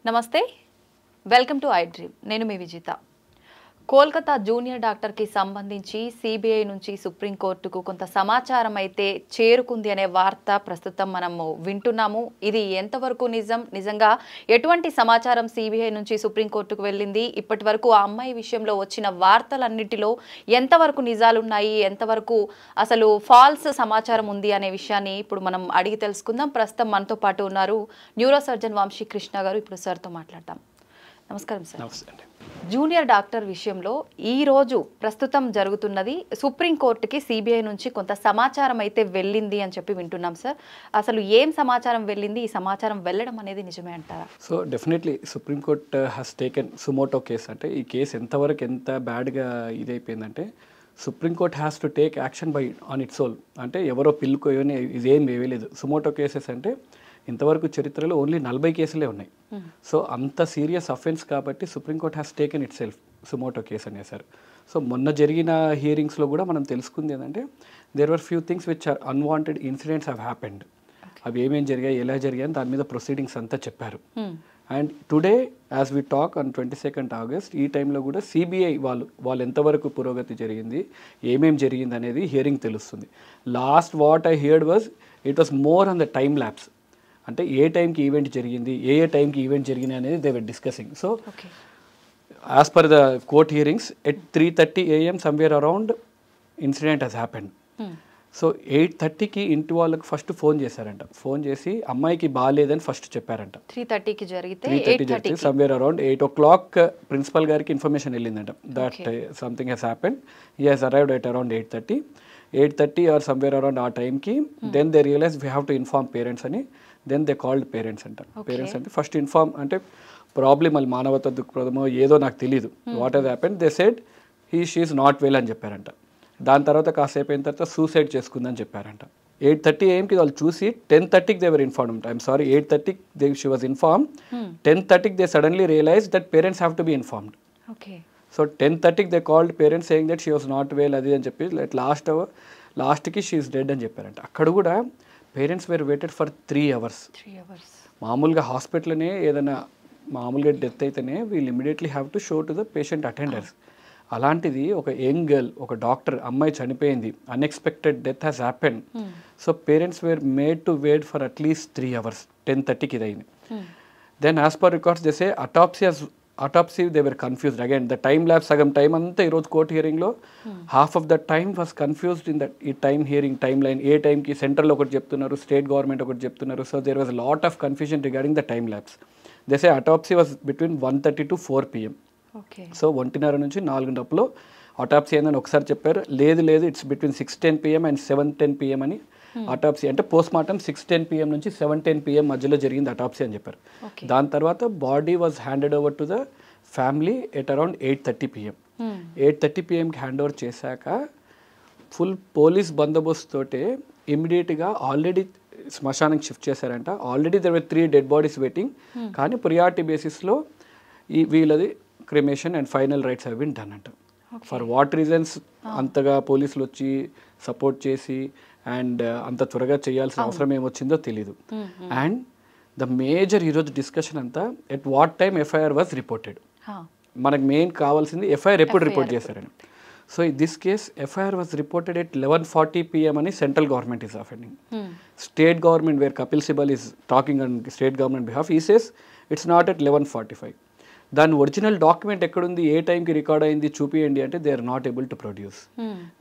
నమస్తే welcome to I dream నేను మీ Vijitha Kolkata junior doctor కి సంబంధించి సిబిఐ నుంచి సుప్రీం కోర్టుకు కొంత సమాచారం అయితే చేరుకుంది అనే వార్త ప్రస్తుతం మనము వింటున్నాము ఇది ఎంతవరకు నిజంగా ఎటువంటి సమాచారం సిబిఐ నుంచి సుప్రీం కోర్టుకు వెళ్ళింది ఇప్పటివరకు ఆ అమ్మాయి విషయంలో వచ్చిన వార్తలన్నిటిలో ఎంతవరకు నిజాలు ఉన్నాయి ఎంతవరకు అసలు ఫాల్స్ సమాచారం ఉంది అనే విషయాన్ని ఇప్పుడు మనం అడిగి తెలుసుకుందాం ప్రస్తుతం మనతో పాటు ఉన్నారు న్యూరో సర్జన్ వంశీ కృష్ణ గారు ఇప్పుడు సార్తో మాట్లాడతాం నమస్కారం సార్ నమస్తే జూనియర్ డాక్టర్ విషయంలో ఈ రోజు ప్రస్తుతం జరుగుతున్నది సుప్రీం కోర్టుకి సిబిఐ నుంచి కొంత సమాచారం అయితే వెళ్ళింది అని చెప్పి వింటున్నాం సార్ అసలు ఏం సమాచారం వెళ్ళింది ఈ సమాచారం వెళ్ళడం అనేది నిజమే అంటారా so definitely supreme court has taken suo motu case అంటే ఈ కేసు ఎంతవరకు ఎంత బ్యాడ్గా ఇదైపోయిందంటే supreme court has to take action by on its own అంటే ఎవరో పిల్లుకో ఇదేం వేయలేదు సుమోటో కేసెస్ అంటే ఇంతవరకు చరిత్రలో ఓన్లీ 40 కేసులే ఉన్నాయి సో అంత సీరియస్ అఫెన్స్ కాబట్టి supreme court has taken itself suo motu case అనేసారు సో మొన్న జరిగిన హియరింగ్స్లో కూడా మనం తెలుసుకుంది ఏంటంటే there were few things which are unwanted incidents have happened అవి ఏమేమి జరిగాయి ఎలా జరిగాయి దాని మీద ప్రొసీడింగ్స్ అంతా చెప్పారు and today as we talk on 22nd August ఈ టైంలో కూడా సిబిఐ వాళ్ళు ఎంతవరకు పురోగతి జరిగింది ఏమేమి జరిగింది అనేది హియరింగ్ తెలుస్తుంది last what I heard was it was more on the time lapse అంటే ఏ టైంకి ఈవెంట్ జరిగింది ఏ టైంకి ఈవెంట్ జరిగింది అనేది they were discussing so as per the court hearings at 3:30 AM somewhere around incident has happened so 8:30కి ఇంటి వాళ్ళకి ఫస్ట్ ఫోన్ చేశారంట ఫోన్ చేసి అమ్మాయికి బాగాలేదని ఫస్ట్ చెప్పారంట 3:30కి జరిగితే సమ్వేర్ అరౌండ్ 8 o'clock ప్రిన్సిపల్ గారికి ఇన్ఫర్మేషన్ వెళ్ళిందంట that something has happened he has arrived at around 8:30 or somewhere around ఆ టైంకి then they realize we have to inform parents అని దెన్ దే కాల్డ్ పేరెంట్స్ అంట పేరెంట్స్ అంటే ఫస్ట్ ఇన్ఫార్మ్ అంటే problem మళ్ళీ మానవత దృక్పథమో ఏదో నాకు తెలియదు what has happened they said she is not well అని చెప్పారంట దాని తర్వాత కాసేపు అయిన తర్వాత సూసైడ్ చేసుకుందని చెప్పారంట 8:30 AMకి వాళ్ళు చూసి 10:30కి they were informed I'm sorry 8:30 she was inform 10:30కి they suddenly realise that parents have to be informed so 10:30కి they called parents saying that she was not well అది అని చెప్పి లాస్ట్కి షీ ఈస్ డెడ్ అని చెప్పారంట అక్కడ కూడా parents were waited for 3 hours మామూలుగా హాస్పిటల్నే ఏదైనా మామూలుగా డెత్ అయితేనే వీళ్ళు immediately have to show to the patient attenders అలాంటిది ఒక యంగ్ గర్ల్ ఒక డాక్టర్ అమ్మాయి చనిపోయింది unexpected death has happened so parents were made to wait for at least 3 hours 10:30కి ఇది అయింది దెన్ యాజ్ పర్ రికార్డ్స్ చేసే autopsy they were confused again the time lapse సగం టైం అంతా ఈరోజు కోర్ట్ హియరింగ్లో half of the time was confused in that ఈ time hearing time line ఏ టైంకి సెంట్రల్ ఒకటి చెప్తున్నారు స్టేట్ గవర్నమెంట్ ఒకటి చెప్తున్నారు so there was lot of confusion regarding the time lapse they say autopsy was between 1:30 to 4 PM so 1:30 నుంచి 4 autopsy అయిందని ఒకసారి చెప్పారు లేదు it's between 6:10 PM and 7:10 PM అని అటాప్సీ అంటే పోస్ట్ మార్టం 6:10 PM నుంచి 7:10 PM మధ్యలో జరిగింది అటాప్సీ అని చెప్పారు దాని తర్వాత body was handed over to the family at around 8:30 PM 8:30 PMకి హ్యాండ్ ఓవర్ చేశాక ఫుల్ పోలీస్ బందోబస్తు తోటే ఇమ్మీడియట్గా ఆల్రెడీ శ్మశానానికి షిఫ్ట్ చేశారంట already there were 3 dead bodies waiting కానీ ప్రియారిటీ బేసిస్లో వీళ్ళది cremation and final rites have been done అంట ఫర్ వాట్ రీజన్స్ అంతగా పోలీసులు వచ్చి సపోర్ట్ చేసి అండ్ అంత త్వరగా చేయాల్సిన అవసరం ఏమొచ్చిందో తెలీదు అండ్ ద మేజర్ ఈరోజు డిస్కషన్ అంతా at what time FIR was reported మనకు మెయిన్ కావాల్సింది ఎఫ్ఐఆర్ ఎప్పుడు రిపోర్ట్ చేశారని so this case FIR was reported at 11:40 PM అని central government is offending state government wear Kapil Sibal is talking on state government behalf ఈ says it's not at 11:45 దాని original document ఎక్కడుంది ఏ టైంకి record అయింది చూపియండి అంటే they are not able to produce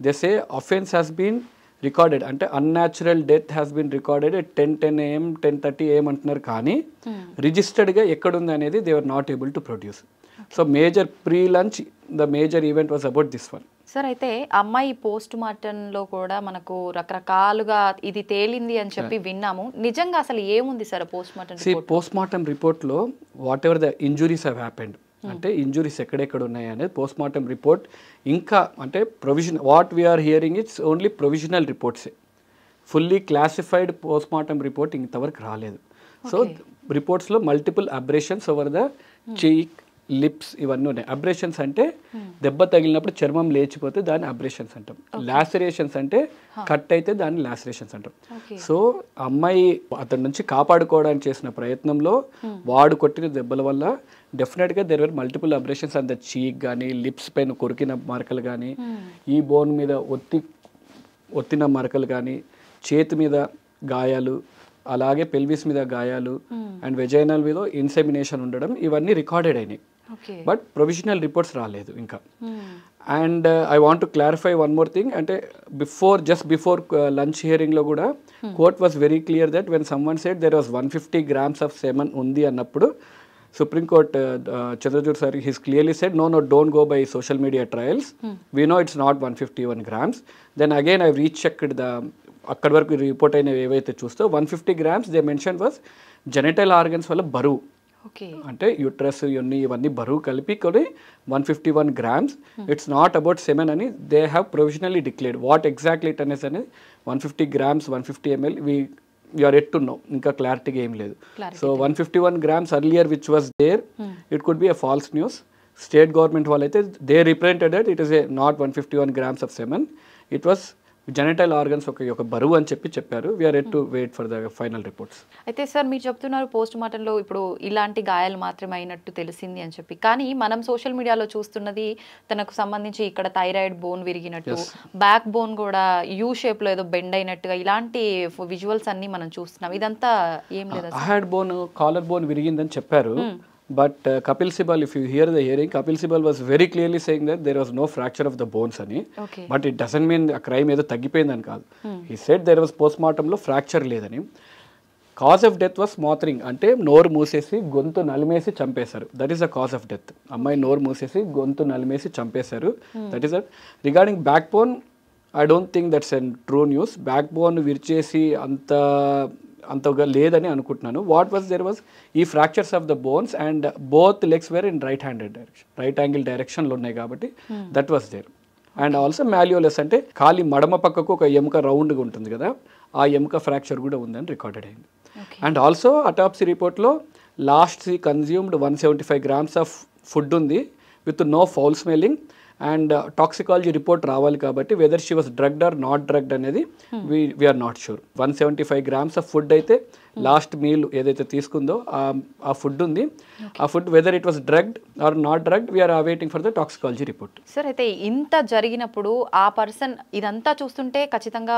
they say offence has been recorded అంటే unnatural death has been recorded at 10:10 AM 10:30 AM అంటున్నారు కానీ రిజిస్టర్డ్గా ఎక్కడుంది అనేది they are not able to produce so major pre lunch the major event was about this one sir అయితే అమ్మాయి post మార్టంలో కూడా మనకు రకరకాలుగా ఇది తేలింది అని చెప్పి విన్నాము నిజంగా అసలు ఏముంది సార్ పోస్ట్ మార్టం రిపోర్ట్లో whatever the injuries have happened అంటే ఇంజురీస్ ఎక్కడెక్కడ ఉన్నాయి అనేది పోస్ట్ మార్టం రిపోర్ట్ ఇంకా అంటే provision what we're hearing it's only provisional రిపోర్ట్సే fully classified post mortem report ఇంతవరకు రాలేదు సో రిపోర్ట్స్లో multiple abrasions over the cheek lips ఇవన్నీ ఉన్నాయి. అబ్రేషన్స్ అంటే దెబ్బ తగిలినప్పుడు చర్మం లేచిపోతే దాన్ని అబ్రేషన్స్ అంటాం. లాసరేషన్స్ అంటే కట్ అయితే దాన్ని లాసరేషన్స్ అంటాం. సో అమ్మాయి అతని నుంచి కాపాడుకోవడానికి చేసిన ప్రయత్నంలో వాడు కొట్టిన దెబ్బల వల్ల డెఫినెట్గా దెర్ వర్ మల్టిపుల్ అబ్రేషన్స్ అంత చీక్ కానీ లిప్స్ పైన కొరికిన మరకలు కానీ ఈ బోన్ మీద ఒత్తిన మరకలు కానీ చేతి మీద గాయాలు అలాగే పెల్విస్ మీద గాయాలు అండ్ వెజైనల్ మీద ఇన్సెమినేషన్ ఉండడం ఇవన్నీ రికార్డెడ్ అయినాయి. బట్ ప్రొవిజనల్ రిపోర్ట్స్ రాలేదు ఇంకా. And I want to clarify one more thing, అంటే జస్ట్ బిఫోర్ లంచ్ హియరింగ్లో కూడా court was very clear that when someone said there was 150 grams of semen ఉంది అన్నప్పుడు Supreme Court, Chandrachud sir, he's clearly said, no, don't go by social media trials. We know it's not 151 grams. Then again, I've rechecked అక్కడి వరకు report అయిన ఏవైతే చూస్తే 150 grams they mention was genital organs వల్ల బరువు, అంటే యూట్రస్ ఇవన్నీ బరువు కలిపి కూడా 151 grams. It's not about semen అని they have provisionally declared. What exactly it అనేసి అనేది 150 grams 150 ml we are yet to know, ఇంకా క్లారిటీగా ఏం లేదు. So 151 grams earlier which was there, it could be a false news. State government వాళ్ళైతే they represented that it is a not 151 grams of semen, it was genital organs ఒక బరువు అని చెప్పారు. We're yet to wait for the final reports. అయితే sir మీరు చెప్తున్నారు post మార్టంలో ఇప్పుడు ఇలాంటి గాయాలు మాత్రమే అయినట్టు తెలిసింది అని చెప్పి, కానీ మనం సోషల్ మీడియాలో చూస్తున్నది తనకు సంబంధించి ఇక్కడ థైరాయిడ్ బోన్ విరిగినట్టు, బ్యాక్ బోన్ కూడా యూ షేప్ లో ఏదో బెండ్ అయినట్టుగా ఇలాంటి విజువల్స్ అన్ని మనం చూస్తున్నాం. ఇదంతా ఏం లేదు. హెడ్ బోన్, కాలర్ బోన్ విరిగిందని చెప్పారు. But Kapil Sibal, if you hear the hearing, Kapil Sibal was very clearly saying that there was no fracture of the bones ani. But it doesn't mean a crime edo taggipoyindani kaadu. He said there was postmortem lo fracture ledani. Cause of death was smothering, ante noru moosesi gontu nalimesi champesaru. That is the cause of death. Ammai noru moosesi gontu nalimesi champesaru. That is that. Regarding backbone, I don't think that's a true news. Backbone virchesi అంతగా లేదని అనుకుంటున్నాను. What was there was ఈ fractures of the bones and both legs were in right angle డైరెక్షన్లో ఉన్నాయి కాబట్టి that was there. And also malleolus అంటే ఖాళీ మడమ పక్కకు ఒక ఎముక రౌండ్గా ఉంటుంది కదా, ఆ ఎముక ఫ్రాక్చర్ కూడా ఉందని రికార్డెడ్ అయింది. అండ్ ఆల్సో అటాప్సీ రిపోర్ట్లో last she consumed 175 grams of food ఉంది with no foul smelling. And toxicology report రావాలి కాబట్టి whether she was drugged or not drugged అనేది we're not sure. 175 grams of food అయితే last meal ఏదైతే తీసుకుందో ఆ food ఉంది. ఆ food whether it was drugged or not drugged we're awaiting for the toxicology report. Sir అయితే ఇంత జరిగినప్పుడు ఆ పర్సన్ ఇదంతా చూస్తుంటే ఖచ్చితంగా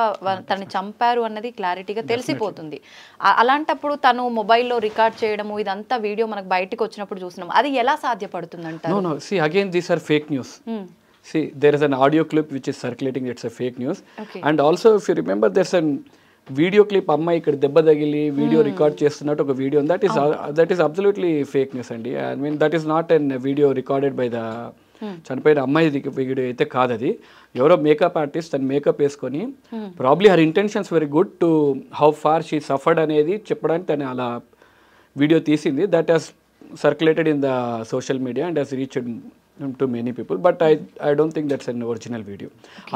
తనని చంపారు అన్నది క్లారిటీగా తెలిసిపోతుంది. అలాంటప్పుడు తను మొబైల్లో రికార్డ్ చేయడము ఇదంతా వీడియో మనకు బయటకు వచ్చినప్పుడు చూస్తున్నాం, అది ఎలా సాధ్యపడుతుంది అంటారు? No, see again these are fake news. See, there is an audio clip which is circulating, it's a fake news. And also if you remember there's a video clip అమ్మాయి ఇక్కడ దెబ్బ తగిలి వీడియో రికార్డ్ చేస్తున్నట్టు ఒక video that is absolutely fake news అండి. I mean that is not an video recorded by the చనిపోయిన అమ్మాయి video అయితే కాదు, అది ఎవరో మేకప్ ఆర్టిస్ట్ తను మేకప్ వేసుకొని probably her intentions very good to how far she suffered అనేది చెప్పడానికి తను అలా వీడియో తీసింది. That has circulated in the social media and has reached to many people, but I don't think that's an original video.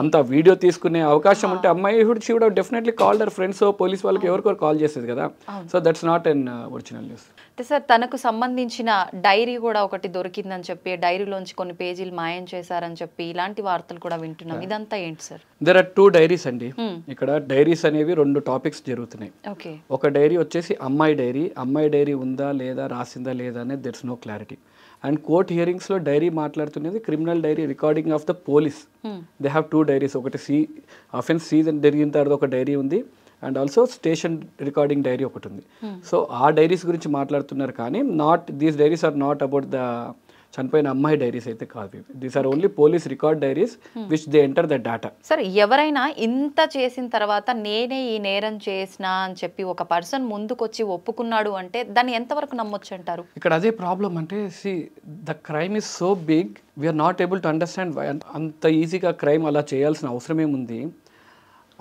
anta video తీసుకునే అవకాశం ఉంటే అమ్మాయి she would have definitely called her friends or police వాళ్ళకి ఎవరికొరు call చేసేది కదా. So that's not an original news. Sir తనకు సంబంధించిన dairy కూడా ఒకటి దొరికిందని చెప్పి డైరీలోంచి కొన్ని పేజీలు మాయం చేశారని చెప్పి ఇలాంటి వార్తలు కూడా వింటున్నాం, ఇదంతా ఏంటి సార్? there are 2 diaries అండి. ఇక్కడ డైరీస్ అనేవి 2 టాపిక్స్ జరుగుతున్నాయి. ఒక డైరీ వచ్చేసి అమ్మాయి డైరీ ఉందా లేదా రాసిందా లేదా అనేది there's no clarity. And court హియరింగ్స్లో డైరీ మాట్లాడుతున్నది criminal diary recording of the police. They have 2 diaries, ఒకటి అఫెన్స్ సీజన్ జరిగిన తర్వాత ఒక డైరీ ఉంది and also station recording diary ఒకటి ఉంది. సో ఆ డైరీస్ గురించి మాట్లాడుతున్నారు కానీ these diaries are not about the చనిపోయిన అమ్మాయి డైరీస్ అయితే కాదు. These are only police record diaries which they enter the data. Sir ఎవరైనా ఇంత చేసిన తర్వాత నేనే ఈ నేరం చేసిన అని చెప్పి ఒక పర్సన్ ముందుకొచ్చి ఒప్పుకున్నాడు అంటే దాన్ని ఎంతవరకు నమ్మొచ్చు అంటారు? ఇక్కడ అదే ప్రాబ్లం అంటే the crime is so big we're not able to understand అంత ఈజీగా క్రైమ్ అలా చేయాల్సిన అవసరం ఏముంది.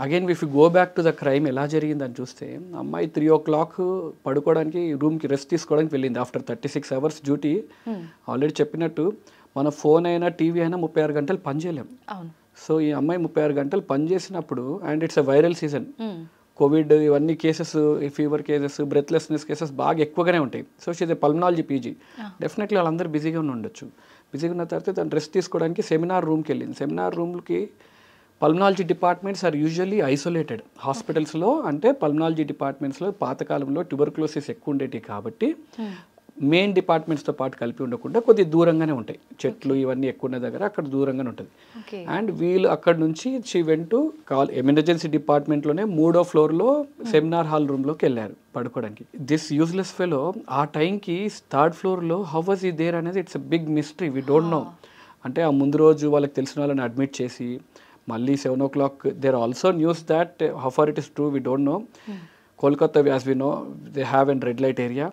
Again if you go back to the crime ఎలా జరిగిందని చూస్తే అమ్మాయి 3 o'clock పడుకోవడానికి రూమ్కి రెస్ట్ తీసుకోవడానికి వెళ్ళింది ఆఫ్టర్ 36 hours డ్యూటీ. ఆల్రెడీ చెప్పినట్టు మన ఫోన్ అయినా టీవీ అయినా 36 గంటలు పనిచేయలేం. సో ఈ అమ్మాయి 36 గంటలు పనిచేసినప్పుడు and it's a viral season, COVID ఇవన్నీ cases, fever cases, breathlessness cases బాగా ఎక్కువగానే ఉంటాయి. So she's pulmonology PG. Definitely వాళ్ళందరూ బిజీగా ఉండొచ్చు. బిజీగా ఉన్న తర్వాత తను రెస్ట్ తీసుకోవడానికి సెమినార్ రూమ్కి వెళ్ళింది. సెమినార్ రూమ్కి pulmonology departments are usually isolated. హాస్పిటల్స్లో అంటే పల్మనాలజీ డిపార్ట్మెంట్స్లో పాతకాలంలో ట్యూబర్క్లోసిస్ ఎక్కువ ఉండేవి కాబట్టి మెయిన్ డిపార్ట్మెంట్స్తో పాటు కలిపి ఉండకుండా కొద్దిగా దూరంగానే ఉంటాయి. చెట్లు ఇవన్నీ ఎక్కువ ఉన్న దగ్గర అక్కడ దూరంగానే ఉంటుంది. అండ్ వీళ్ళు అక్కడ నుంచి షీ వెంట్ టు ఎమర్జెన్సీ డిపార్ట్మెంట్లోనే 3వ ఫ్లోర్లో సెమినార్ హాల్ రూమ్లోకి వెళ్ళారు పడుకోవడానికి. దిస్ యూజ్లెస్ ఫెలో ఆ టైంకి 3rd ఫ్లోర్లో హౌ వాజ్ ఈ దేర్ అనేది it's a big mystery. We don't know. అంటే ఆ ముందు రోజు వాళ్ళకి తెలిసిన వాళ్ళని అడ్మిట్ చేసి మళ్ళీ 7 o'clock there also news that how far it is true we don't know. Kolkata as we know they have an red light area.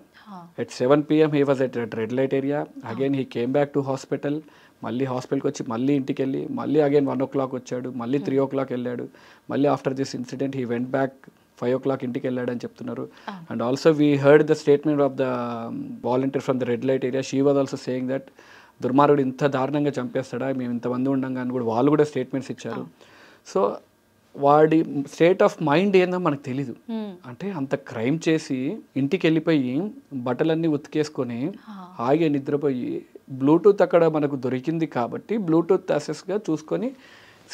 At 7 PM he was at red light area. Again he came back to hospital. మళ్ళీ హాస్పిటల్కి వచ్చి మళ్ళీ ఇంటికి వెళ్ళి మళ్ళీ again 1 o'clock వచ్చాడు, మళ్ళీ 3 o'clock వెళ్ళాడు. మళ్ళీ after this incident he went back 5 o'clock ఇంటికి వెళ్ళాడు అని చెప్తున్నారు. And also we heard the statement of the volunteer from the red light area. She was also saying that దుర్మార్గుడు ఇంత దారుణంగా చంపేస్తాడా, మేము ఇంతమంది ఉండంగా అని కూడా వాళ్ళు కూడా స్టేట్మెంట్స్ ఇచ్చారు. సో వాడి స్టేట్ ఆఫ్ మైండ్ ఏందో మనకు తెలీదు. అంటే అంత క్రైమ్ చేసి ఇంటికి వెళ్ళిపోయి బట్టలన్నీ ఉతికేసుకొని హాయిగా నిద్రపోయి బ్లూటూత్ అక్కడ మనకు దొరికింది కాబట్టి బ్లూటూత్ యాక్సెస్గా చూసుకొని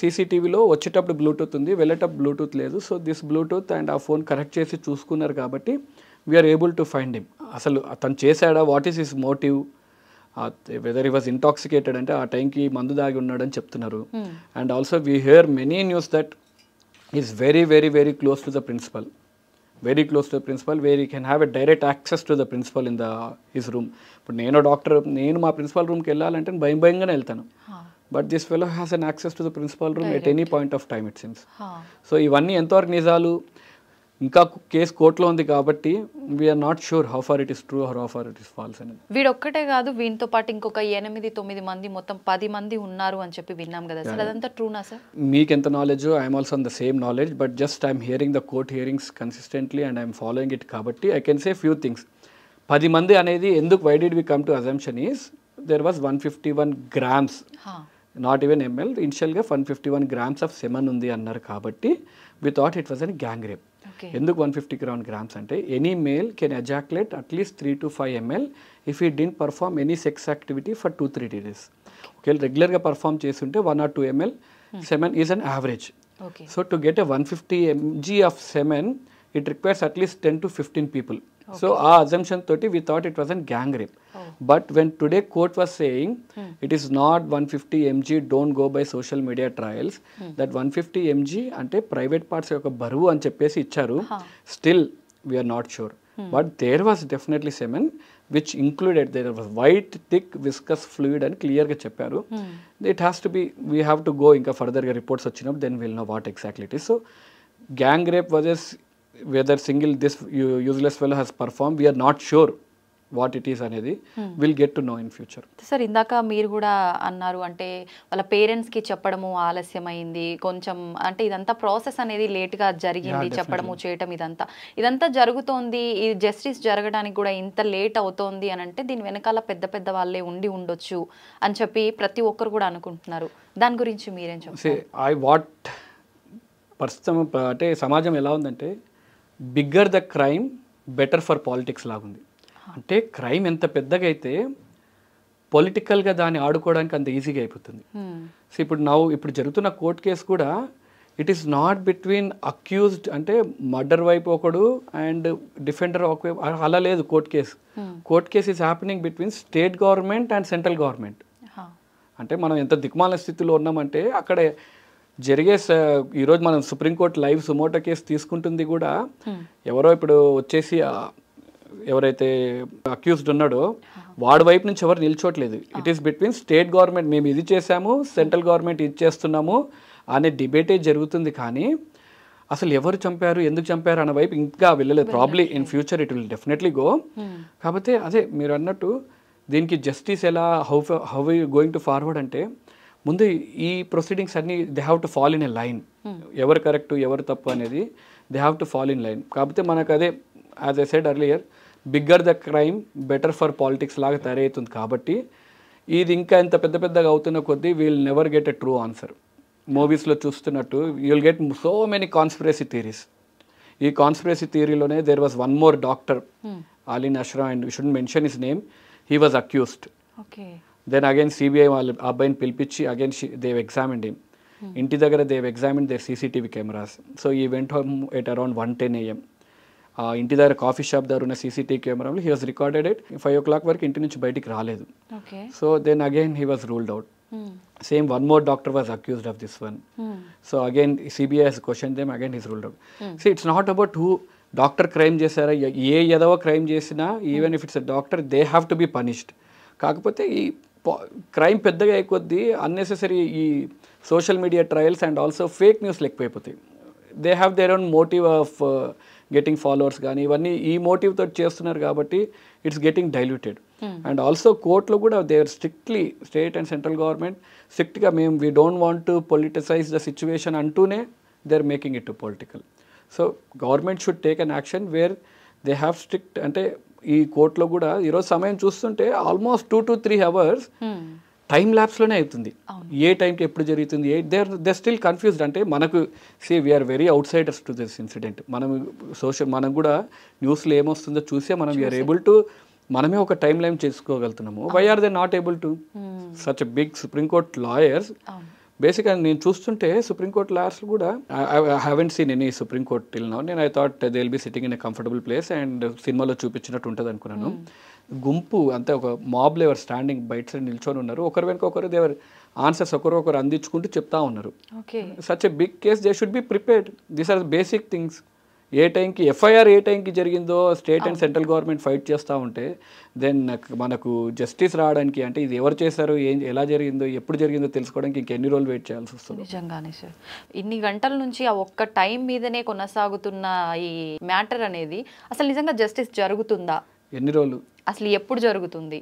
సీసీటీవీలో వచ్చేటప్పుడు బ్లూటూత్ ఉంది, వెళ్ళేటప్పుడు బ్లూటూత్ లేదు. సో దిస్ బ్లూటూత్ అండ్ ఆ ఫోన్ కనెక్ట్ చేసి చూసుకున్నారు కాబట్టి we're able to find him. అసలు అతను చేశాడా, what is his motive, whether he was intoxicated అంటే ఆ టైంకి మందు దాగి ఉన్నాడని చెప్తున్నారు. And also we hear many news that is very very very close to the principal, very close to the principal, where you can have a direct access to the principal in the his room. ఇప్పుడు నేను doctor, నేను మా principal రూమ్కి వెళ్ళాలంటే భయంగానే వెళ్తాను. But this fellow has an access to the principal room at any point of time it seems. So ఇవన్నీ ఎంతవరకు నిజాలు, ఇంకా కేసు కోర్టులో ఉంది కాబట్టి we're not sure how far it is true or how far it is false అనేది. వీడొక్కటే కాదు, వీటితో పాటు ఇంకొక 8-9 మంది, మొత్తం 10 మంది ఉన్నారు అని చెప్పి విన్నాం కదా సార్, అదంతా ట్రూనా సార్? మీకు ఎంత knowledge, I'm also on the same knowledge, but just I'm hearing the court hearings consistently and I'm following it కాబట్టి I can say few things. 10 మంది అనేది ఎందుకు, why did we come to assumption is there was 151 grams, not even ML, ఇనిషియల్గా 151 grams of semen ఉంది అన్నారు కాబట్టి we thought it was an gang rape. ఎందుకు 150 grams అంటే any male can ejaculate at least 3 to 5 ml if he didn't perform any sex activity for 2-3 days. ఒకవేళ రెగ్యులర్గా perform చేస్తుంటే 1 or 2 ml semen is an average. So to get a 150 mg of semen it requires at least 10 to 15 people. So ఆ assumption తోటి we thought it was a gang rape. But when today court was saying it is not 150 mg, don't go by social media trials, that 150 mg అంటే private parts యొక్క బరువు అని చెప్పేసి ఇచ్చారు. Still we are not sure. But there was definitely semen which included, there was white thick viscous fluid అని క్లియర్గా చెప్పారు. It has to be, we have to go ఇంకా ఫర్దర్గా రిపోర్ట్స్ వచ్చినప్పుడు then we'll know what exactly it is. So gang rape was whether single this useless fellow has performed, we are not sure what it is అనేది will get to know in future. Sir ఇందాక మీరు కూడా అన్నారు, అంటే వాళ్ళ పేరెంట్స్కి చెప్పడము ఆలస్యమైంది కొంచెం, అంటే ఇదంతా ప్రాసెస్ అనేది లేట్గా జరిగింది, చెప్పడము చేయటం ఇదంతా జరుగుతోంది. ఈ జస్టిస్ జరగడానికి కూడా ఇంత లేట్ అవుతోంది అని అంటే దీని వెనకాల పెద్ద పెద్ద వాళ్ళే ఉండొచ్చు అని చెప్పి ప్రతి ఒక్కరు కూడా అనుకుంటున్నారు. దాని గురించి మీరేం చెప్తారు? ప్రస్తుతం అంటే సమాజం ఎలా ఉందంటే bigger the crime better for politics లాగుంది. అంటే క్రైమ్ ఎంత పెద్దగా అయితే పొలిటికల్గా దాన్ని ఆడుకోవడానికి అంత ఈజీగా అయిపోతుంది. సో ఇప్పుడు జరుగుతున్న కోర్ట్ కేసు కూడా it is not between accused, అంటే మర్డర్ వైపు ఒకడు అండ్ డిఫెండర్ ఒకవైపు, అలా లేదు court case. Court case is happening between state government and central government. అంటే మనం ఎంత దిక్మాల స్థితిలో ఉన్నామంటే అక్కడ జరిగే, ఈరోజు మనం సుప్రీంకోర్టు లైవ్ సుమోటో కేసు తీసుకుంటుంది కూడా ఎవరో ఇప్పుడు వచ్చేసి ఎవరైతే అక్యూజ్డ్ ఉన్నాడో వాడి వైపు నుంచి ఎవరు నిల్చోట్లేదు. It is between state government, మేము ఇది చేసాము, సెంట్రల్ గవర్నమెంట్ ఇది చేస్తున్నాము అనే డిబేటే జరుగుతుంది. కానీ అసలు ఎవరు చంపారు, ఎందుకు చంపారు అన్న వైపు ఇంకా వెళ్ళలేదు. Probably in future it will definitely go. కాకపోతే అదే మీరు అన్నట్టు దీనికి జస్టిస్ ఎలా, హౌ గోయింగ్ టు ఫార్వర్డ్ అంటే ముందు ఈ ప్రొసీడింగ్స్ అన్ని they have to fall in a line. ఎవరు కరెక్ట్ ఎవరు తప్పు అనేది they have to fall in line. కాకపోతే మనకు అదే as I said earlier, bigger the crime better for politics లాగా తయారవుతుంది. కాబట్టి ఇది ఇంకా ఇంత పెద్దగా అవుతున్న కొద్దీ we'll never get a true answer. మూవీస్లో చూస్తున్నట్టు you will get so many conspiracy theories. ఈ కాన్స్పిరసీ థియరీలోనే there was one more doctor అలీన్ అష్రా and we should mention his name, he was accused. Then again CBI వాళ్ళు ఆ అబ్బాయిని పిలిపించి అగైన్ దేవ్ ఎగ్జామిన్డ్ హిమ్. ఇంటి దగ్గర they've examined their CCTV cameras. So ఈ went home at around 1:10 AM. ఇంటి దగ్గర కాఫీ షాప్ దగ్గర ఉన్న సీసీటీవీ కెమెరాలో he was recorded at 5 o'clock వరకు ఇంటి నుంచి బయటికి రాలేదు. So then again he was ruled out. Same one more doctor was accused of this one. So again CBI has questioned them, again he's ruled out. See, it's not about who doctor crime చేశారా, ఏ ఏదో crime చేసినా even if it's a doctor they have to be punished. కాకపోతే ఈ crime పెద్దగా అయిపోద్ది, unnecessary ఈ social media trials and also fake న్యూస్లు ఎక్కువైపోతాయి. They have their own motive of getting followers కానీ ఇవన్నీ ఈ మోటివ్ తోటి చేస్తున్నారు కాబట్టి it's getting diluted. And also కోర్టులో కూడా they are strictly, state and central government స్ట్రిక్ట్గా మేము we don't want to politicise the situation అంటూనే they are making it to political. So government should take an action where they have strict. అంటే ఈ కోర్టులో కూడా ఈరోజు సమయం చూస్తుంటే ఆల్మోస్ట్ 2 to 3 hours టైం ల్యాబ్స్లోనే అవుతుంది. ఏ టైంకి ఎప్పుడు జరుగుతుంది, దే స్టిల్ కన్ఫ్యూజ్డ్. అంటే మనకు we're very outsiders to this incident. మనం కూడా న్యూస్లో ఏమొస్తుందో చూసే మనం వీఆర్ ఏబుల్ టు మనమే ఒక టైం లైన్ చేసుకోగలుగుతున్నాము. Why are they not able to? Such a big Supreme Court lawyers. బేసిక్గా నేను చూస్తుంటే సుప్రీంకోర్ట్ లాయర్స్ కూడా I haven't seen any Supreme Court till now. నేను I thought they will be sitting in a comfortable place and సినిమాలో చూపించినట్టు ఉంటుంది అనుకున్నాను. గుంపు అంతే, ఒక మాబ్లో ఎవరు స్టాండింగ్ బయట సైడ్ నిల్చొని ఉన్నారు, ఒకరి వెనుక ఒకరు దేవర్ ఆన్సర్స్ ఒకరు అందించుకుంటూ చెప్తా ఉన్నారు. Such a big case they should be prepared. These are basic things. ఏ టైంకి ఎఫ్ఐఆర్ ఏ టైంకి జరిగిందో state and central government fight చేస్తూ ఉంటే దెన్ మనకు జస్టిస్ రావడానికి, అంటే ఇది ఎవరు చేశారు, ఎలా జరిగిందో, ఎప్పుడు జరిగిందో తెలుసుకోవడానికి ఇంకెన్ని రోజులు వెయిట్ చేయాల్సి వస్తుంది. నిజంగానే సార్, ఇన్ని గంటల నుంచి ఆ ఒక్క టైం మీదనే కొనసాగుతున్న ఈ మ్యాటర్ అనేది అసలు నిజంగా జస్టిస్ జరుగుతుందా, ఎన్ని రోజులు, అసలు ఎప్పుడు జరుగుతుంది?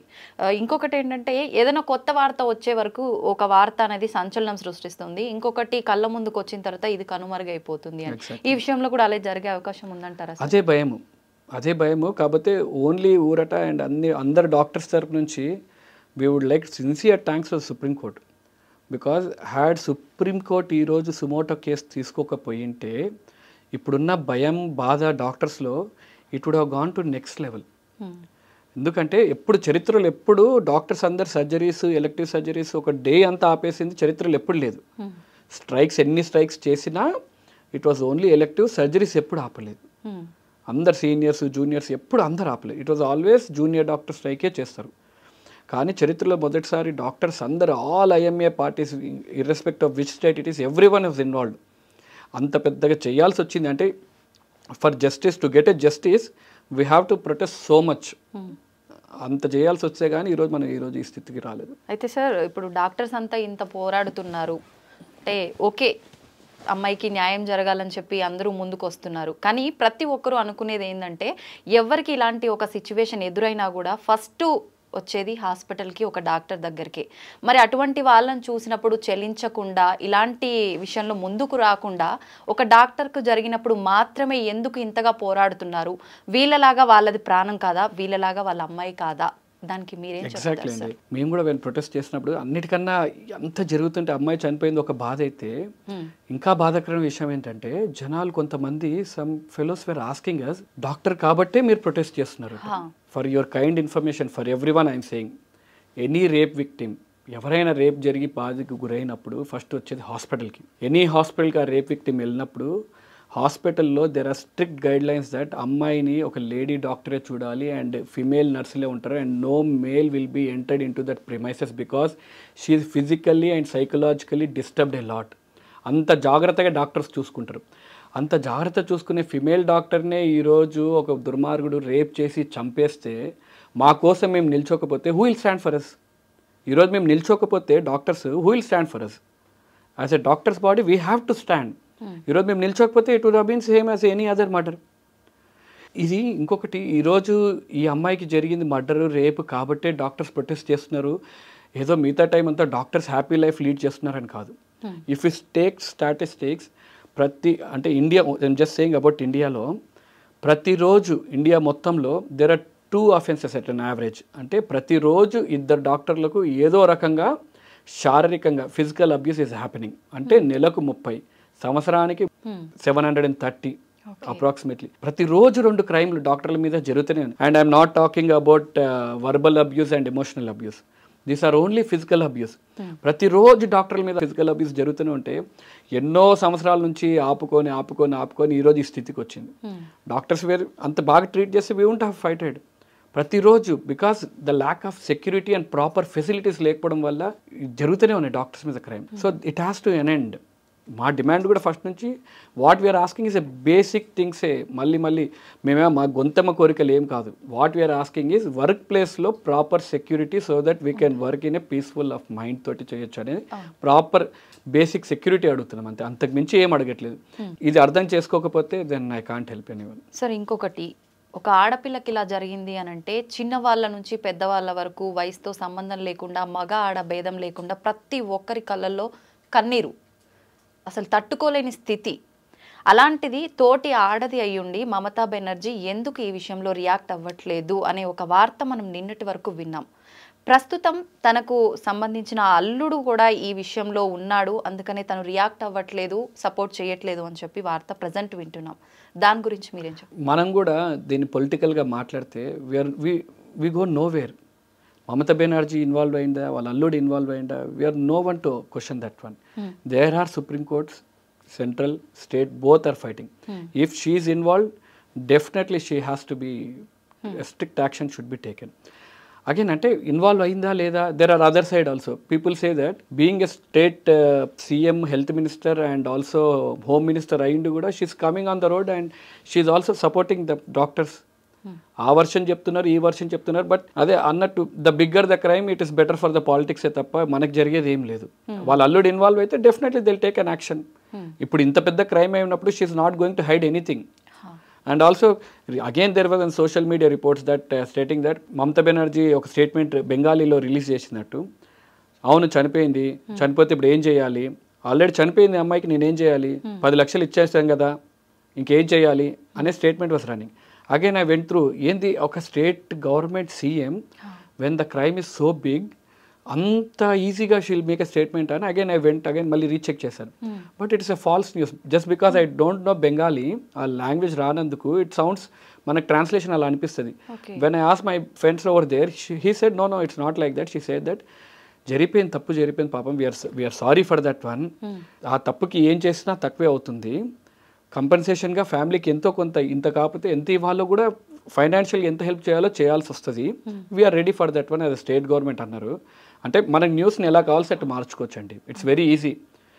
ఇంకొకటి ఏంటంటే ఏదైనా కొత్త వార్త వచ్చే వరకు ఒక వార్త అనేది సంచలనం సృష్టిస్తుంది, ఇంకొకటి కళ్ళ ముందుకు వచ్చిన తర్వాత ఇది కనుమరుగైపోతుంది అని. ఈ విషయంలో కూడా అలా జరిగే అవకాశం ఉందంటారా? అదే భయము. కాకపోతే ఓన్లీ ఊరట అండ్ అందరు డాక్టర్స్ తరపు నుంచి we would like sincere thanks to Supreme Court. Because had Supreme Court ఈరోజు సుమోటో కేసు తీసుకోకపోయింటే ఇప్పుడున్న భయం బాధ డాక్టర్స్లో it would have gone to next level. ఎందుకంటే చరిత్రలో ఎప్పుడు డాక్టర్స్ అందరు సర్జరీస్, ఎలక్టివ్ సర్జరీస్ ఒక డే అంతా ఆపేసింది చరిత్రలో ఎప్పుడు లేదు. ఎన్ని స్ట్రైక్స్ చేసినా it was only elective, surgeries ఎప్పుడు ఆపలేదు. అందరు సీనియర్స్ జూనియర్స్ ఎప్పుడు అందరు ఆపలేదు. It was always junior doctor స్ట్రైకే చేస్తారు. కానీ చరిత్రలో మొదటిసారి డాక్టర్స్ అందరు all IMA parties irrespective of which state it is everyone is involved. అంత పెద్దగా చేయాల్సి వచ్చింది. అంటే for justice, to get a justice we have to protest so much. అంత చేయాల్సి వచ్చే కానీ ఈరోజు ఈ స్థితికి రాలేదు. అయితే సార్, ఇప్పుడు డాక్టర్స్ అంతా ఇంత పోరాడుతున్నారు అంటే ఓకే, అమ్మాయికి న్యాయం జరగాలని చెప్పి అందరూ ముందుకు వస్తున్నారు. కానీ ప్రతి ఒక్కరూ అనుకునేది ఏంటంటే ఎవరికి ఇలాంటి ఒక సిచ్యువేషన్ ఎదురైనా కూడా ఫస్ట్ వచ్చేది హాస్పిటల్కి, ఒక డాక్టర్ దగ్గరికి. మరి అటువంటి వాళ్ళని చూసినప్పుడు చెల్లించకుండా, ఇలాంటి విషయంలో ముందుకు రాకుండా ఒక డాక్టర్కు జరిగినప్పుడు మాత్రమే ఎందుకు ఇంతగా పోరాడుతున్నారు? వీళ్ళలాగా వాళ్ళది ప్రాణం కాదా, వీళ్ళలాగా వాళ్ళ అమ్మాయి కాదా? దానికి మీరేం చెప్తారు? ఎగ్జాక్ట్లీ అండి. మేము కూడా ప్రొటెస్ట్ చేసినప్పుడు అన్నిటికన్నా ఎంత జరుగుతుంటే అమ్మాయి చనిపోయింది ఒక బాధ అయితే, ఇంకా బాధాకరమైన విషయం ఏంటంటే జనాలు కొంతమంది some fellows were asking us, doctor కాబట్టే మీరు ప్రొటెస్ట్ చేస్తున్నారు. For your kind information for everyone I'm saying, any rape victim, ఎవరైనా రేప్ జరిగి బాధకు గురైనప్పుడు ఫస్ట్ వచ్చేది హాస్పిటల్కి. ఎనీ హాస్పిటల్కి ఆ రేప్ విక్టిమ్ వెళ్ళినప్పుడు హాస్పిటల్లో there are strict guidelines that అమ్మాయిని ఒక లేడీ డాక్టరే చూడాలి అండ్ ఫిమేల్ నర్సులే ఉంటారు and no male will be entered into that premises because she is physically and psychologically disturbed a lot. అంత జాగ్రత్తగా డాక్టర్స్ చూసుకుంటారు. అంత జాగ్రత్త చూసుకునే ఫిమేల్ డాక్టర్నే ఈరోజు ఒక దుర్మార్గుడు రేప్ చేసి చంపేస్తే మా కోసం మేము నిల్చోకపోతే who will stand for us? ఈరోజు మేము నిల్చోకపోతే doctors who will stand for us? As a doctors body we have to stand. ఈరోజు మేము నిల్చోకపోతే it would have been same as any other murder. ఇది ఇంకొకటి, ఈరోజు ఈ అమ్మాయికి జరిగింది మర్డర్ రేపు కాబట్టే డాక్టర్స్ ప్రొటెస్ట్ చేస్తున్నారు, ఏదో మిగతా టైం అంతా డాక్టర్స్ హ్యాపీ లైఫ్ లీడ్ చేస్తున్నారని కాదు. ఇఫ్ యూ టేక్ స్టాటిస్టిక్స్, అంటే India, I'm just saying about ఇండియాలో, ప్రతిరోజు ఇండియా మొత్తంలో there are 2 offenses at an average. అంటే ప్రతిరోజు 2 డాక్టర్లకు ఏదో రకంగా శారీరకంగా ఫిజికల్ అబ్యూస్ ఈజ్ హ్యాపెనింగ్. అంటే నెలకు 30, సంవత్సరానికి 730. అప్రాక్సిమేట్లీ ప్రతిరోజు 2 క్రైమ్లు డాక్టర్ల మీద జరుగుతూనే ఉన్నాయి. And I'm not talking about verbal abuse and emotional abuse, these are only physical abuse. ప్రతిరోజు డాక్టర్ల మీద ఫిజికల్ అబ్యూస్ జరుగుతూనే ఉంటే ఎన్నో సంవత్సరాల నుంచి ఆపుకొని ఈరోజు ఈ స్థితికి వచ్చింది. డాక్టర్స్ వేరు అంత బాగా ట్రీట్ చేస్తే వీ వోంట్ హ్యావ్ ఫైటెడ్. ప్రతిరోజు because the lack of security and proper facilities లేకపోవడం వల్ల జరుగుతూనే ఉన్నాయి డాక్టర్స్ మీద crime. So it has to an end. మా డిమాండ్ కూడా ఫస్ట్ నుంచి what we're asking is a basic థింగ్సే. మళ్ళీ మేమే మా గొంతమ్మ కోరికలు ఏం కాదు. What we're asking is work ప్లేస్లో proper security so that we can work in a peaceful of mind తోటి చేయొచ్చు అనేది ప్రాపర్ బేసిక్ సెక్యూరిటీ అడుగుతున్నాం అంతే, అంతకు మించి ఏం అడగట్లేదు. ఇది అర్థం చేసుకోకపోతే then I can't help anyone. Sir ఇంకొకటి, ఒక ఆడపిల్లకి ఇలా జరిగింది అని అంటే చిన్నవాళ్ళ నుంచి పెద్దవాళ్ళ వరకు వయసుతో సంబంధం లేకుండా మగ ఆడ భేదం లేకుండా ప్రతి ఒక్కరి కళ్ళల్లో కన్నీరు, అసలు తట్టుకోలేని స్థితి. అలాంటిది తోటి ఆడది అయ్యుండి మమతా బెనర్జీ ఎందుకు ఈ విషయంలో రియాక్ట్ అవ్వట్లేదు అనే ఒక వార్త మనం నిన్నటి వరకు విన్నాం. ప్రస్తుతం తనకు సంబంధించిన అల్లుడు కూడా ఈ విషయంలో ఉన్నాడు, అందుకనే తను రియాక్ట్ అవ్వట్లేదు, సపోర్ట్ చేయట్లేదు అని చెప్పి వార్త ప్రజెంట్ వింటున్నాం. దాని గురించి మీరేం చెప్తారు? మనం కూడా దీన్ని పొలిటికల్గా మాట్లాడితే we go nowhere. Mamata Banerjee involve అయిందా, వాళ్ళ అల్లుడు ఇన్వాల్వ్ అయిందా, we're no one to question that one. There are Supreme Courts, central, state, both are fighting. If she is involved, definitely she has to be strict action should be taken. Again అంటే involve అయిందా లేదా, there are other side also. People say that being a state CM, health minister and also home minister అయిండు కూడా she's coming on the road and she's also supporting the doctors. ఆ version చెప్తున్నారు, ఈ version చెప్తున్నారు. But అదే అన్నట్టు the bigger the crime it is better for the పాలిటిక్సే తప్ప మనకు జరిగేది ఏం లేదు. వాళ్ళ అల్లుడు ఇన్వాల్వ్ అయితే definitely they'll take an action. ఇప్పుడు ఇంత పెద్ద క్రైమ్ అయినప్పుడు she's not going to hide anything. And also, again, there was on social media reports that stating that Mamata Banerjee ఒక స్టేట్మెంట్ బెంగాలీలో రిలీజ్ చేసినట్టు, అవును చనిపోయింది, చనిపోతే ఇప్పుడు ఏం చేయాలి, ఆల్రెడీ చనిపోయింది అమ్మాయికి నేనేం చేయాలి, 10 లక్షలు ఇచ్చేస్తాం కదా ఇంకేం చేయాలి అనే statement was running. Again I went through ఏంది ఒక state government CM when the crime is so big అంత ఈజీగా షీల్ మేక్ ఎ స్టేట్మెంట్ అని అగైన్ ఐ వెంట్ అగైన్ మళ్ళీ రీచెక్ చేశాను. But it's a false news. Just because I don't know Bengali, ఆ language రానందుకు it sounds మనకు translation అలా అనిపిస్తుంది. When I ask my friends over there, he said no it's not like that. She said that జరిపోయింది, తప్పు జరిపోయింది, పాపం we're sorry for that one. ఆ తప్పుకి ఏం చేసినా తక్కువే అవుతుంది. కంపెన్సేషన్గా ఫ్యామిలీకి ఎంతో కొంత, ఇంత కాకపోతే ఎంత ఇవ్వాలో కూడా ఫైనాన్షియల్గా ఎంత హెల్ప్ చేయాలో చేయాల్సి వస్తుంది. We are ready for that one as state government అన్నారు. అంటే మనకు న్యూస్ని ఎలా కావాల్సి అట్టు మార్చుకోవచ్చు అండి. It's very easy.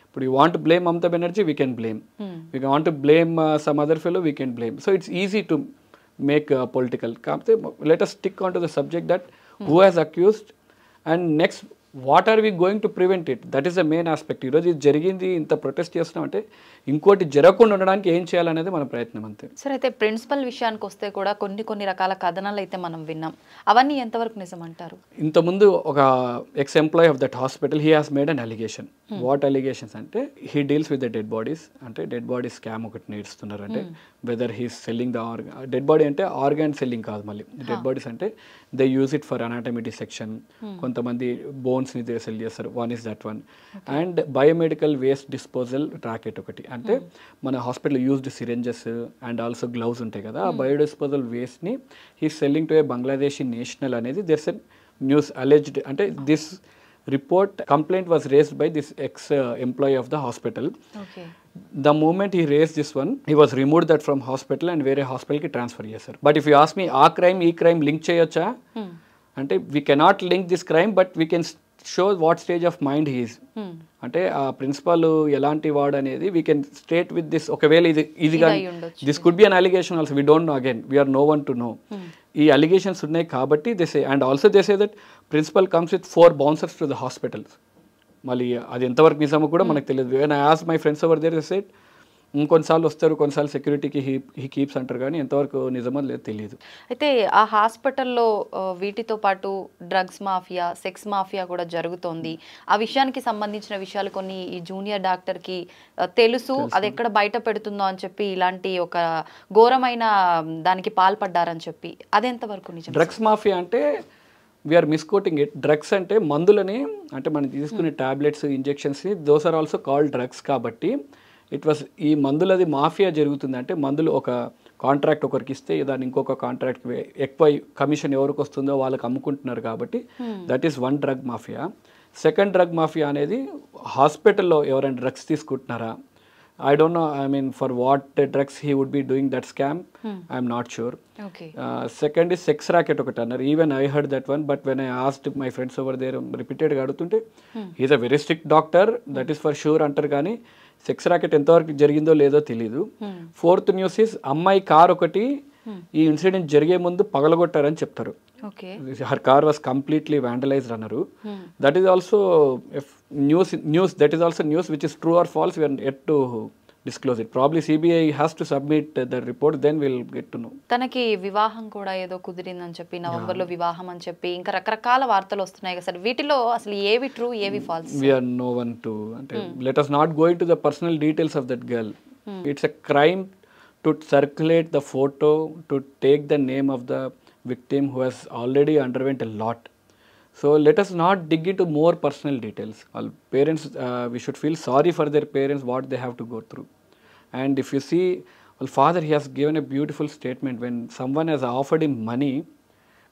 ఇప్పుడు you want blame Mamata Banerjee, we can blame. We want blame some other fellow, we can blame. So it's easy to make political. కాకపోతే let us stick on to the subject that who has accused and next what are we going to prevent it, that is the main aspect. ఈరోజు ఇది జరిగింది, ఇంత protest చేస్తున్నాం అంటే ఇంకోటి జరగకుండా ఉండడానికి ఏం చేయాలనేది మన ప్రయత్నం అంతే. సరే, అయితే ప్రిన్సిపల్ విషయానికి వస్తే కూడా కొన్ని రకాల కథనాలు అయితే మనం విన్నాం. అవన్నీ ఎంతవరకు నిజం అంటారు? ఇంతకుముందు ఒక ex employee of that hospital he has made an allegation. What allegations అంటే he deals with the dead bodies. అంటే డెడ్ బాడీ స్కామ్ ఒకటి నేర్చుతున్నారు. అంటే whether he's selling the dead body అంటే ఆర్గాన్ సెల్లింగ్ కాదు, మళ్ళీ డెడ్ బాడీస్ అంటే they use it for anatomy dissection. కొంతమంది బోన్స్ని సెల్ చేస్తారు. One is that one. And biomedical waste disposal racket ఒకటి. అంటే మన hospital used syringes and also gloves ఉంటాయి కదా, ఆ బయో డిస్పోజల్ వేస్ట్ని he selling to a Bangladeshi national అనేది దెర్స్ ఎ న్యూస్ అలెజ్డ్. అంటే this report complaint was raised by this ex employee of the hospital. The moment he raised this one, he was removed that from hospital and వేరే హాస్పిటల్కి transfer చేశారు. But if you ask me ఆ crime ఈ crime link చేయొచ్చా అంటే we cannot link this crime, but we can show what stage of mind he is. అంటే ఆ principal ఎలాంటి వాడు అనేది we can state with this. ఒకవేళ ఇది కానీ this could be an allegation also, we don't know, again we are no one to know. ఈ allegations ఉన్నాయి కాబట్టి they say. And also they say that principal comes with 4 bouncers to the hospitals. మళ్ళీ అది ఎంతవరకు నిజమో కూడా మనకు తెలియదు. When I ask my friends over there they said ఇంకొన్నిసార్లు వస్తారు, కొన్నిసార్లు సెక్యూరిటీకి హీ కీప్స్ అంటారు, కానీ ఎంతవరకు నిజమో లేదు తెలియదు. అయితే ఆ హాస్పిటల్లో వీటితో పాటు డ్రగ్స్ మాఫియా, సెక్స్ మాఫియా కూడా జరుగుతోంది. ఆ విషయానికి సంబంధించిన విషయాలు కొన్ని ఈ జూనియర్ డాక్టర్కి తెలుసు, అది ఎక్కడ బయట పెడుతుందో అని చెప్పి ఇలాంటి ఒక ఘోరమైన దానికి పాల్పడ్డారని చెప్పి, అది ఎంతవరకు నిజం? డ్రగ్స్ మాఫియా అంటే వీఆర్ మిస్కోటింగ్ ఇట్. డ్రగ్స్ అంటే మందులని, అంటే మనం తీసుకునే టాబ్లెట్స్, ఇంజెక్షన్స్ని, those are also called drugs. కాబట్టి ఇట్ వాస్ ఈ మందులది మాఫియా జరుగుతుంది. అంటే మందులు ఒక కాంట్రాక్ట్ ఒకరికి ఇస్తే దాన్ని ఇంకొక కాంట్రాక్ట్కి ఎక్కువ కమిషన్ ఎవరికి వస్తుందో వాళ్ళకి అమ్ముకుంటున్నారు కాబట్టి that is one drug mafia. Second drug mafia అనేది హాస్పిటల్లో ఎవరైనా డ్రగ్స్ తీసుకుంటున్నారా, I don't know, I mean, for what drugs he would be doing that scam, I'm not sure. Okay. Second is sex racket ఒకటి అన్నారు. Even I heard that one, but when I asked my friends over there, repeatedగా అడుగుతుంటే he's a very strict doctor, that is for sure అంటారు, కానీ sex racket ఎంతవరకు జరిగిందో లేదో తెలీదు. Fourth news is అమ్మాయి కార్ ఒకటి ఈ ఇన్సిడెంట్ జరిగే ముందు పగలగొట్టారని చెప్తారు. Her car was completely vandalised అన్నారు. That is also news that is also news which is true or false, we are yet to disclose it. Probably CBI has to submit the report, then we'll get to know. తనకి వివాహం కూడా ఏదో కుదిరిందని చెప్పి, నవంబర్లో వివాహం అని చెప్పి ఇంకా రకరకాల వార్తలు వస్తున్నాయి కదా సార్. వీటిలో అసలు ఏవి ట్రూ ఏవి falls? We are no one to, let us not go into the personal details of that girl. It's a crime to circulate the photo, to take the name of the victim who has already underwent a lot. So let us not dig into more personal details. All parents, we should feel sorry for their parents, what they have to go through. And if you see, well, father, he has given a beautiful statement when someone has offered him money,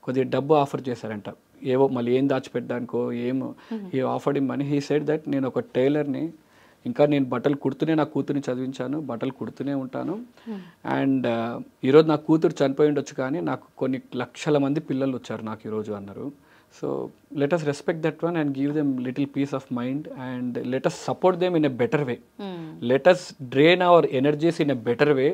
కొద్దిగా డబ్బు offer చేశారంట, ఏవో మళ్ళీ ఏం దాచిపెట్టడానికో ఏమో. He offered him money. He said that నేను ఒక టైలర్ని, ఇంకా నేను బట్టలు కుడుతూనే నా కూతుర్ని చదివించాను, బట్టలు కుడుతూనే ఉంటాను, అండ్ ఈరోజు నా కూతురు చనిపోయి ఉండొచ్చు కానీ నాకు కొన్ని లక్షల మంది పిల్లలు వచ్చారు నాకు ఈరోజు అన్నారు. So let us respect that one and give them little peace of mind, and let us support them in a better way. Let us drain our energies in a better way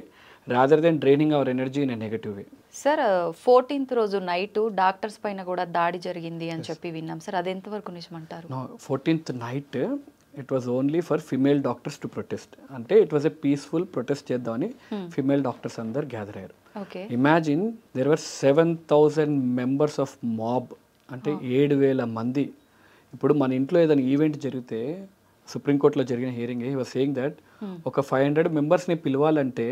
rather than draining our energy in a negative way. Sir 14th రోజు night doctors పైన కూడా దాడి జరిగింది అని చెప్పి విన్నాం sir, అది ఎంతవరకు నిజమంటారు? No, 14th night it was only for female doctors to protest. అంటే it was a peaceful protest చేద్దామని female doctors అందరు గ్యాదర్ అయ్యారు. Okay. Imagine there were 7,000 members of mob, అంటే 7,000 మంది. ఇప్పుడు మన ఇంట్లో ఏదైనా ఈవెంట్ జరిగితే, సుప్రీంకోర్టులో జరిగిన hearing, he was saying that ఒక 500 మెంబర్స్ని పిలవాలంటే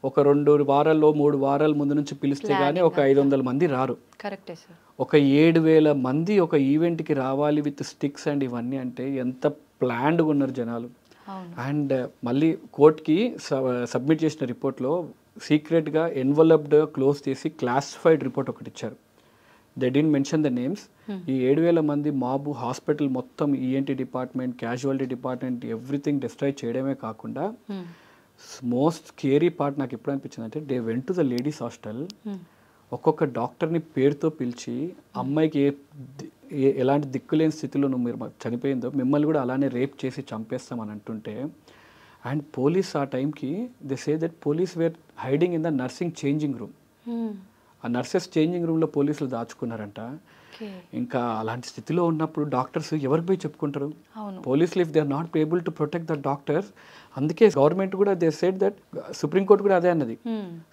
ఒక 2 వారాల్లో 3 వారాల ముందు నుంచి పిలిస్తే కానీ ఒక 500 మంది రారు. కరెక్టే సార్. ఒక 7,000 మంది ఒక ఈవెంట్కి రావాలి విత్ స్టిక్స్ అండ్ ఇవన్నీ అంటే ఎంత ప్లాన్డ్గా ఉన్నారు జనాలు. అండ్ మళ్ళీ కోర్ట్కి సబ్మిట్ చేసిన రిపోర్ట్లో సీక్రెట్గా ఎన్వలప్డ్ క్లోజ్ చేసి క్లాసిఫైడ్ రిపోర్ట్ ఒకటి ఇచ్చారు. They didn't mention the names. ఈ 7,000 మంది మాబు హాస్పిటల్ మొత్తం, ENT department, casualty department, everything destroy చేయడమే కాకుండా మోస్ట్ స్కేరీ పార్ట్ నాకు ఎప్పుడు అనిపించింది అంటే, they went to the ladies hostel, ఒక్కొక్క డాక్టర్ని పేరుతో పిలిచి అమ్మాయికి ఎలాంటి దిక్కులేని స్థితిలో నువ్వు మీరు చనిపోయిందో మిమ్మల్ని కూడా అలానే రేప్ చేసి చంపేస్తామని అంటుంటే, అండ్ పోలీస్ ఆ టైంకి they say that police were hiding in the nursing changing room. ఆ నర్సెస్ చేంజింగ్ రూమ్లో పోలీసులు దాచుకున్నారంట. ఇంకా అలాంటి స్థితిలో ఉన్నప్పుడు డాక్టర్స్ ఎవరికి పోయి చెప్పుకుంటారు? పోలీసులు if they are not able to protect the doctors, అందుకే గవర్నమెంట్ కూడా దే సెడ్ దట్, సుప్రీంకోర్టు కూడా అదే అన్నది.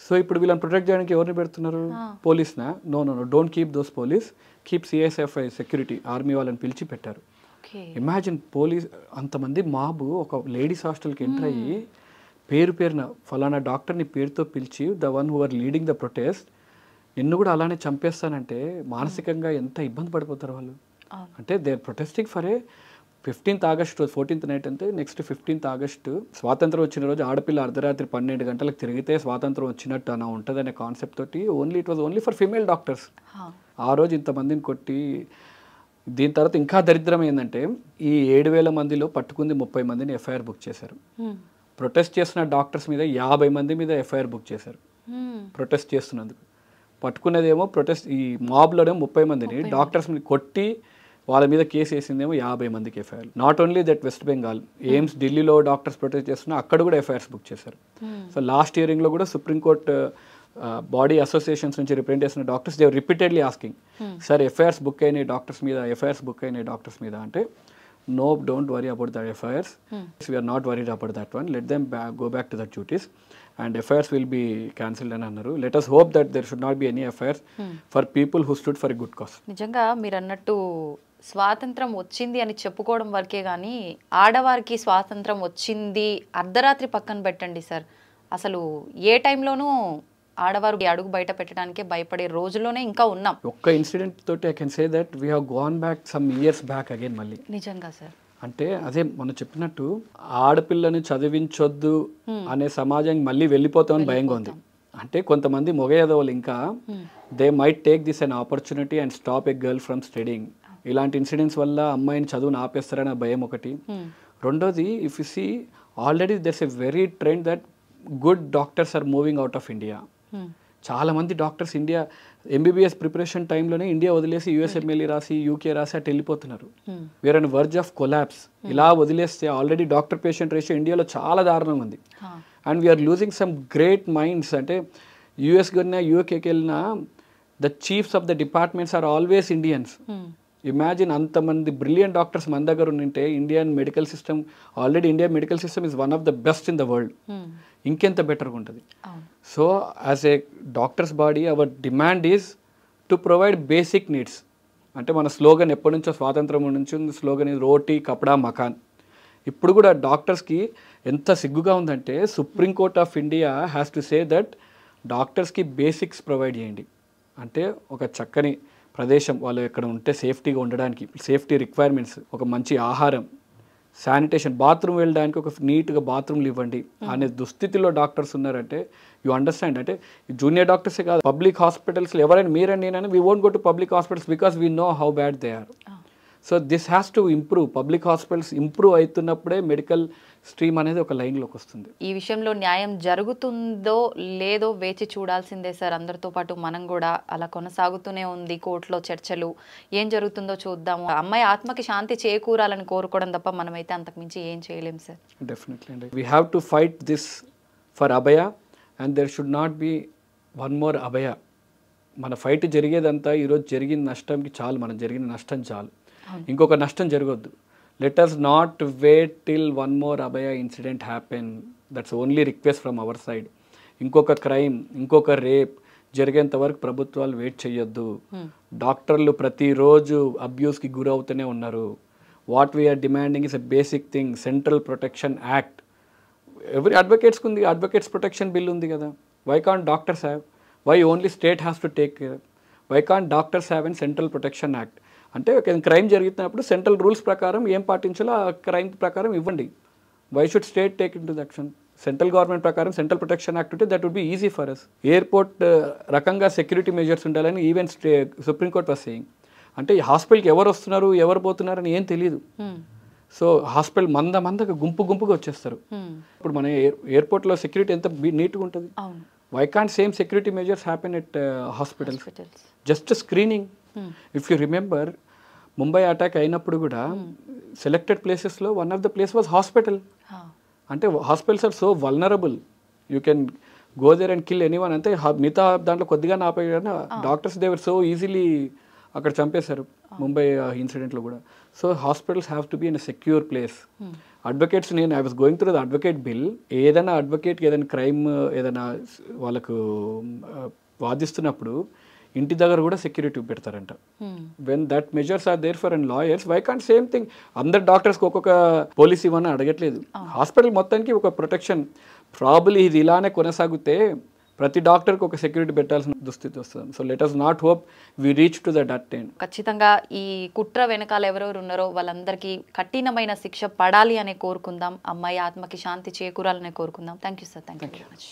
సో ఇప్పుడు వీళ్ళని ప్రొటెక్ట్ చేయడానికి ఎవరిని పెడుతున్నారు? పోలీస్నా? No no no, don't keep those police, keep CSFI security, army వాళ్ళని పిలిచి పెట్టారు. ఇమాజిన్ పోలీస్ అంతమంది మాబు ఒక లేడీస్ హాస్టల్కి ఎంటర్ అయ్యి పేరున ఫలానా డాక్టర్ని పేరుతో పిలిచి, the one who are leading the protest, నిన్ను కూడా అలానే చంపేస్తానంటే మానసికంగా ఎంత ఇబ్బంది పడిపోతారు వాళ్ళు. అంటే they are protesting for a 15th August, 14th night అంటే నెక్స్ట్ 15th ఆగస్టు స్వాతంత్రం వచ్చిన రోజు ఆడపిల్ల అర్ధరాత్రి 12 గంటలకు తిరిగితే స్వాతంత్రం వచ్చినట్టు అలా ఉంటుంది అనే కాన్సెప్ట్ తోటి it was only for female doctors. ఆ రోజు ఇంతమందిని కొట్టి, దీని తర్వాత ఇంకా దరిద్రం ఏంటంటే ఈ 7,000 మందిలో పట్టుకుంది 30 మందిని ఎఫ్ఐఆర్ బుక్ చేశారు. ప్రొటెస్ట్ చేస్తున్న డాక్టర్స్ మీద 50 మంది మీద ఎఫ్ఐఆర్ బుక్ చేశారు ప్రొటెస్ట్ చేస్తున్నందుకు. పట్టుకునేదేమో ప్రొటెస్ట్ ఈ మాబ్లోనే 30 మందిని, డాక్టర్స్ని కొట్టి వాళ్ళ మీద కేసు వేసిందేమో 50 మందికి FIR. Not only that, west Bengal, AIIMS ఢిల్లీలో డాక్టర్స్ ప్రొటెస్ట్ చేస్తున్నా అక్కడ కూడా ఎఫ్ఐఆర్స్ బుక్ చేశారు. సో లాస్ట్ హియరింగ్లో కూడా సుప్రీంకోర్టు బాడీ అసోసియేషన్స్ నుంచి రిప్రజెంట్ చేసిన doctors they repeatedly asking, sir FIRs book అయినాయి డాక్టర్స్ మీద, ఎఫ్ఐఆర్స్ బుక్ అయినాయి డాక్టర్స్ మీద అంటే, no, don't worry about the FIRs. We are not worried about that one. Let them go back to their duties, and FIRs will be cancelled and annaru. Let us hope that there should not be any FIRs for people who stood for a good cause. నిజంగా మీరు అన్నట్టు స్వాతంత్రం వచ్చింది అని చెప్పుకోవడం వరకే కానీ ఆడవారికి స్వాతంత్రం వచ్చింది అర్ధరాత్రి పక్కన పెట్టండి సార్, అసలు ఏ టైంలోనూ ఆడవారు అడుగు బయట పెట్టడానికే భయపడే రోజుల్లోనే ఇంకా ఉన్నాం. ఒక్క ఇన్సిడెంట్ తోటి I can say that we have gone back some years back again. మళ్ళీ నిజంగా సార్ అంటే అదే మనం చెప్పినట్టు ఆడపిల్లని చదివించొద్దు అనే సమాజానికి మళ్ళీ వెళ్ళిపోతామని భయంగా ఉంది. అంటే కొంతమంది మొగ ఎదవలు ఇంకా they might take this an opportunity and stop a girl from studying. ఇలాంటి ఇన్సిడెంట్స్ వల్ల అమ్మాయిని చదువుని ఆపేస్తారని భయం ఒకటి. రెండోది, if you see already there's a very trend that good doctors are moving out of India. చాలామంది డాక్టర్స్ ఇండియా ఎంబీబీఎస్ ప్రిపరేషన్ టైంలోనే ఇండియా వదిలేసి యూఎస్ఎంఎల్ఈ రాసి యూకే రాసి అటు వెళ్ళిపోతున్నారు. We are on verge of collapse. ఇలా వదిలేస్తే ఆల్రెడీ డాక్టర్ పేషెంట్ రేషియో ఇండియాలో చాలా దారుణంగా ఉంది. And we are losing some great minds. అంటే యూఎస్కి వెళ్ళినా యూకేకి వెళ్ళినా the chiefs of the departments are always Indians. Imagine అంతమంది బ్రిలియంట్ డాక్టర్స్ మన దగ్గర ఉంటే Indian medical system, already Indian medical system is one of the best in the world. ఇంకెంత బెటర్గా ఉంటుంది. So as a doctors body our demand is to provide basic needs. అంటే మన slogan ఎప్పటి నుంచో స్వాతంత్రం నుంచి స్లోగన్ ఈజ్ రోటీ కపడా మకాన్. ఇప్పుడు కూడా డాక్టర్స్కి ఎంత సిగ్గుగా ఉందంటే supreme court of India has to say that డాక్టర్స్కి బేసిక్స్ ప్రొవైడ్ చేయండి. అంటే ఒక చక్కని ప్రదేశం, వాళ్ళు ఎక్కడ ఉంటే సేఫ్టీగా ఉండడానికి సేఫ్టీ రిక్వైర్మెంట్స్, ఒక మంచి ఆహారం, శానిటేషన్, బాత్రూమ్ వెళ్ళడానికి ఒక నీట్గా బాత్రూమ్లు ఇవ్వండి అనే దుస్థితిలో డాక్టర్స్ ఉన్నారంటే యూ అండర్స్టాండ్. అంటే జూనియర్ డాక్టర్సే కాదు, పబ్లిక్ హాస్పిటల్స్లో ఎవరైనా మీరైనా నేనైనా we won't go to public hospitals because we know how bad they are. So this has to improve. Public hospitals improve అవుతున్నప్పుడే మెడికల్ స్ట్రీమ్ అనేది ఒక లైన్లోకి వస్తుంది. ఈ విషయంలో న్యాయం జరుగుతుందో లేదో వేచి చూడాల్సిందే సార్. అందరితో పాటు మనం కూడా అలా కొనసాగుతూనే ఉంది కోర్టులో చర్చలు. ఏం జరుగుతుందో చూద్దాము. అమ్మాయి ఆత్మకి శాంతి చేకూరాలని కోరుకోవడం తప్ప మనమైతే అంతకుమించి ఏం చేయలేం సార్. డెఫినెట్లీ అండి. We have to fight this for Abhaya and there should not be one more Abhaya. మన ఫైట్ జరిగేదంతా ఈరోజు జరిగిన నష్టంకి చాలు, మనం జరిగిన నష్టం చాలు, ఇంకొక నష్టం జరగొద్దు. Let us not wait till one more Abhaya incident happen. That's only request from our side. ఇంకొక క్రైమ్, ఇంకొక రేప్ జరిగేంత వరకు ప్రభుత్వాలు వెయిట్ చేయొద్దు. డాక్టర్లు ప్రతిరోజు అబ్యూస్కి గురవుతూనే ఉన్నారు. What we are demanding is a basic thing, central protection act. ఎవరి అడ్వకేట్స్కి ఉంది, అడ్వకేట్స్ ప్రొటెక్షన్ బిల్ ఉంది కదా. Why can't doctors have? Why only state has to take care? Why can't doctors have and central protection act? అంటే crime జరుగుతున్నప్పుడు central rules ప్రకారం ఏం పాటించాలో ఆ క్రైమ్ ప్రకారం ఇవ్వండి. Why should state take in to the action? Central government ప్రకారం central protection act ఉంటే that would be easy for us. Airport రకంగా సెక్యూరిటీ మెజర్స్ ఉండాలని ఈవెన్ సుప్రీంకోర్టు వాస్ సేయింగ్. అంటే హాస్పిటల్కి ఎవరు వస్తున్నారు ఎవరు పోతున్నారు అని ఏం తెలియదు. సో హాస్పిటల్ మందగా గుంపుగా వచ్చేస్తారు. ఇప్పుడు మన ఎయిర్పోర్ట్లో సెక్యూరిటీ ఎంత నీట్గా ఉంటుంది. Why can't same security measures happen at hospitals? Just screening. If you remember, Mumbai attack అయినప్పుడు కూడా సెలెక్టెడ్ ప్లేసెస్లో one of the place was hospital. అంటే hospitals are so vulnerable, you can go there and kill anyone. అంటే మిగతా దాంట్లో కొద్దిగా ఆపేయగానే doctors దేవర్ సో ఈజీలీ అక్కడ చంపేశారు ముంబై ఇన్సిడెంట్లో కూడా. So hospitals have to be in a secure place. Advocates, నేను I was going through the advocate bill. ఏదైనా అడ్వకేట్కి ఏదైనా క్రైమ్ ఏదైనా వాళ్ళకు వాదిస్తున్నప్పుడు ఇంటి దగ్గర కూడా సెక్యూరిటీ పెడతారంట. When that measures are there for and lawyers, why can't same thing? అందరు డాక్టర్స్కి ఒక్కొక్క పోలీస్ ఇవ్వని అడగట్లేదు. హాస్పిటల్ మొత్తానికి ఒక ప్రొటెక్షన్. ప్రాబబ్లీ ఇది ఇలానే కొనసాగితే ప్రతి డాక్టర్కి ఒక సెక్యూరిటీ పెట్టాల్సిన దుస్థితి వస్తుంది. So let us not hope we reach to that end. ఖచ్చితంగా ఈ కుట్ర వెనకాల ఎవరెవరు ఉన్నారో వాళ్ళందరికీ కఠినమైన శిక్ష పడాలి అనే కోరుకుందాం. అమ్మాయి ఆత్మకి శాంతి చేకూరాలనే కోరుకుందాం. Thank you sir. Thank you very much.